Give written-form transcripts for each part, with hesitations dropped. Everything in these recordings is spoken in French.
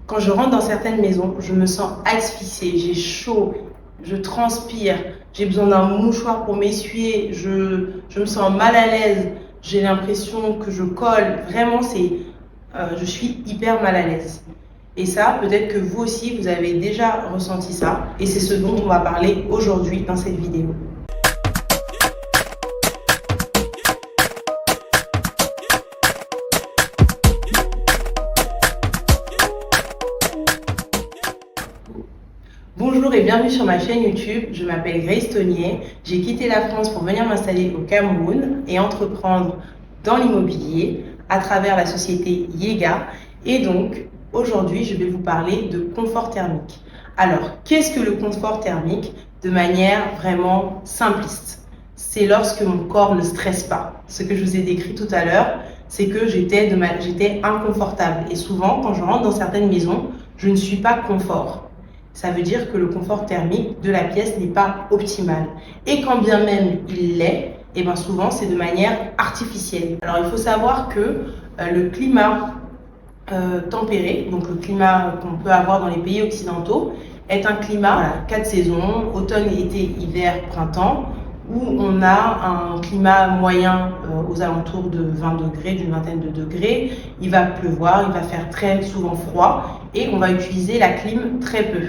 Quand je rentre dans certaines maisons, je me sens asphyxiée, j'ai chaud, je transpire, j'ai besoin d'un mouchoir pour m'essuyer, je me sens mal à l'aise, j'ai l'impression que je colle. Vraiment, je suis hyper mal à l'aise. Et ça, peut-être que vous aussi, vous avez déjà ressenti ça. Et c'est ce dont on va parler aujourd'hui dans cette vidéo. Bonjour et bienvenue sur ma chaîne YouTube, je m'appelle Grace Tonier, j'ai quitté la France pour venir m'installer au Cameroun et entreprendre dans l'immobilier à travers la société Yega. Et donc aujourd'hui je vais vous parler de confort thermique. Alors qu'est-ce que le confort thermique de manière vraiment simpliste? C'est lorsque mon corps ne stresse pas. Ce que je vous ai décrit tout à l'heure, c'est que j'étais inconfortable et souvent quand je rentre dans certaines maisons, je ne suis pas confort. Ça veut dire que le confort thermique de la pièce n'est pas optimal. Et quand bien même il l'est, et bien souvent c'est de manière artificielle. Alors il faut savoir que le climat tempéré, donc le climat qu'on peut avoir dans les pays occidentaux, est un climat 4 saisons, automne, été, hiver, printemps, où on a un climat moyen aux alentours de 20 degrés, d'une vingtaine de degrés. Il va pleuvoir, il va faire très souvent froid et on va utiliser la clim très peu.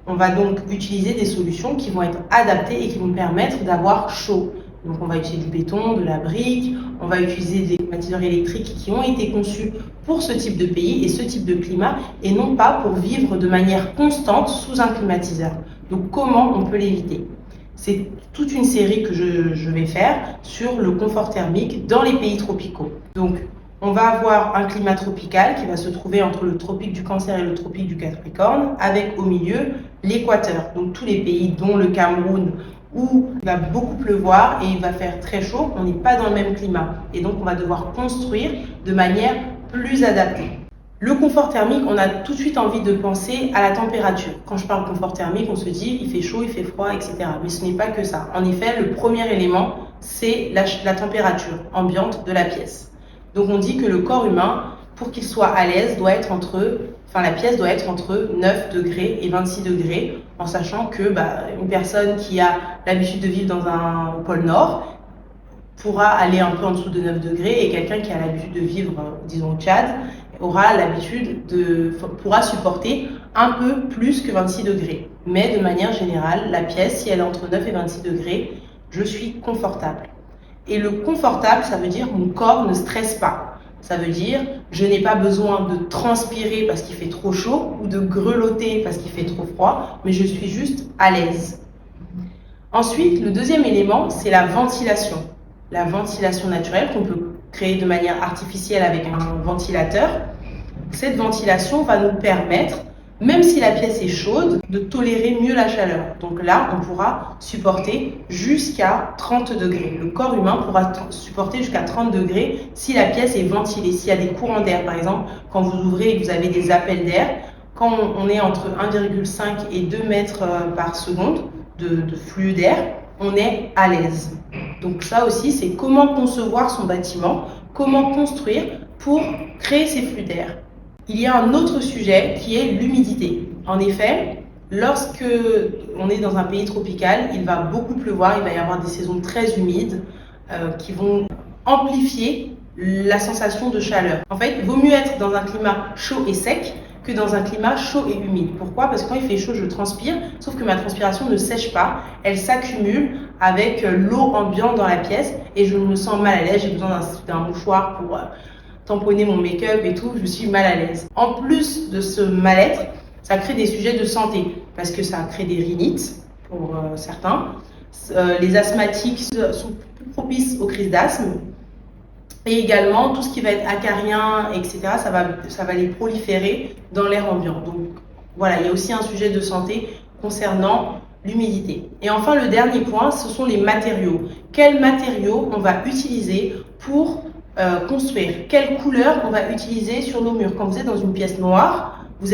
On va donc utiliser des solutions qui vont être adaptées et qui vont permettre d'avoir chaud. Donc on va utiliser du béton, de la brique, on va utiliser des climatiseurs électriques qui ont été conçus pour ce type de pays et ce type de climat et non pas pour vivre de manière constante sous un climatiseur. Donc comment on peut l'éviter? C'est toute une série que je vais faire sur le confort thermique dans les pays tropicaux. Donc, on va avoir un climat tropical qui va se trouver entre le tropique du Cancer et le tropique du Capricorne, avec au milieu l'équateur. Donc, tous les pays, dont le Cameroun, où il va beaucoup pleuvoir et il va faire très chaud, on n'est pas dans le même climat. Et donc, on va devoir construire de manière plus adaptée. Le confort thermique, on a tout de suite envie de penser à la température. Quand je parle confort thermique, on se dit il fait chaud, il fait froid, etc. Mais ce n'est pas que ça. En effet, le premier élément, c'est la température ambiante de la pièce. Donc on dit que le corps humain, pour qu'il soit à l'aise, la pièce doit être entre 9 degrés et 26 degrés, en sachant que une personne qui a l'habitude de vivre dans un pôle Nord pourra aller un peu en dessous de 9 degrés et quelqu'un qui a l'habitude de vivre, disons au Tchad, pourra supporter un peu plus que 26 degrés. Mais de manière générale, la pièce, si elle est entre 9 et 26 degrés, je suis confortable. Et le confortable, ça veut dire mon corps ne stresse pas. Ça veut dire je n'ai pas besoin de transpirer parce qu'il fait trop chaud ou de grelotter parce qu'il fait trop froid, mais je suis juste à l'aise. Ensuite, le deuxième élément, c'est la ventilation. La ventilation naturelle qu'on peut créer de manière artificielle avec un ventilateur. Cette ventilation va nous permettre, même si la pièce est chaude, de tolérer mieux la chaleur. Donc là, on pourra supporter jusqu'à 30 degrés. Le corps humain pourra supporter jusqu'à 30 degrés si la pièce est ventilée. S'il y a des courants d'air, par exemple, quand vous ouvrez et que vous avez des appels d'air, quand on est entre 1,5 et 2 mètres par seconde de flux d'air, on est à l'aise. Donc ça aussi, c'est comment concevoir son bâtiment, comment construire pour créer ces flux d'air. Il y a un autre sujet qui est l'humidité. En effet, lorsque on est dans un pays tropical, il va beaucoup pleuvoir, il va y avoir des saisons très humides qui vont amplifier la sensation de chaleur. En fait, il vaut mieux être dans un climat chaud et sec que dans un climat chaud et humide. Pourquoi? Parce que quand il fait chaud, je transpire, sauf que ma transpiration ne sèche pas, elle s'accumule avec l'eau ambiante dans la pièce et je me sens mal à l'aise, j'ai besoin d'un mouchoir pour tamponner mon make-up et tout, je suis mal à l'aise. En plus de ce mal-être, ça crée des sujets de santé parce que ça crée des rhinites pour certains. Les asthmatiques sont plus propices aux crises d'asthme. Et également, tout ce qui va être acarien, etc., ça va les proliférer dans l'air ambiant. Donc voilà, il y a aussi un sujet de santé concernant l'humidité. Et enfin, le dernier point, ce sont les matériaux. Quels matériaux on va utiliser pour construire? Quelle couleur on va utiliser sur nos murs? Quand vous êtes dans une pièce noire, vous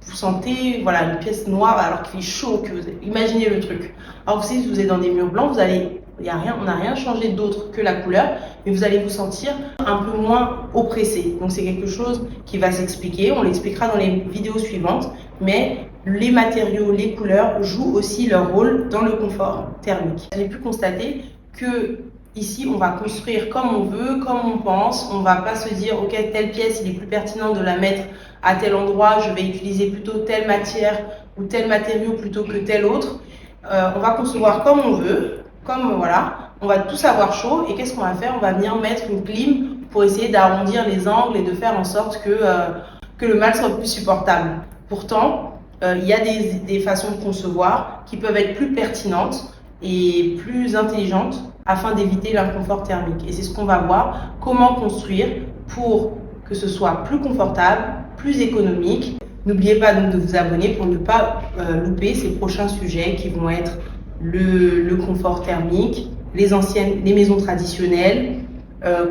sentez une pièce noire alors qu'il fait chaud, imaginez le truc. Alors que si vous êtes dans des murs blancs, on n'a rien changé d'autre que la couleur, mais vous allez vous sentir un peu moins oppressé. Donc c'est quelque chose qui va s'expliquer, on l'expliquera dans les vidéos suivantes, mais les matériaux, les couleurs jouent aussi leur rôle dans le confort thermique. J'ai pu constater que ici, on va construire comme on veut, comme on pense. On ne va pas se dire, ok, telle pièce, il est plus pertinent de la mettre à tel endroit, je vais utiliser plutôt telle matière ou tel matériau plutôt que tel autre. On va concevoir comme on veut, comme voilà, on va tous avoir chaud. Et qu'est-ce qu'on va faire? On va venir mettre une clim pour essayer d'arrondir les angles et de faire en sorte que le mal soit plus supportable. Pourtant, il y a des façons de concevoir qui peuvent être plus pertinentes et plus intelligentes afin d'éviter l'inconfort thermique. Et c'est ce qu'on va voir, comment construire pour que ce soit plus confortable, plus économique. N'oubliez pas donc de vous abonner pour ne pas louper ces prochains sujets qui vont être le confort thermique, les maisons traditionnelles,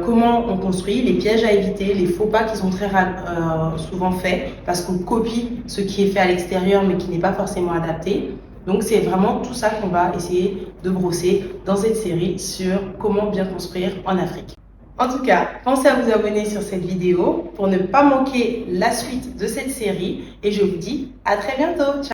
comment on construit, les pièges à éviter, les faux pas qui sont très souvent faits parce qu'on copie ce qui est fait à l'extérieur mais qui n'est pas forcément adapté. Donc c'est vraiment tout ça qu'on va essayer de brosser dans cette série sur comment bien construire en Afrique. En tout cas, pensez à vous abonner sur cette vidéo pour ne pas manquer la suite de cette série et je vous dis à très bientôt. Ciao.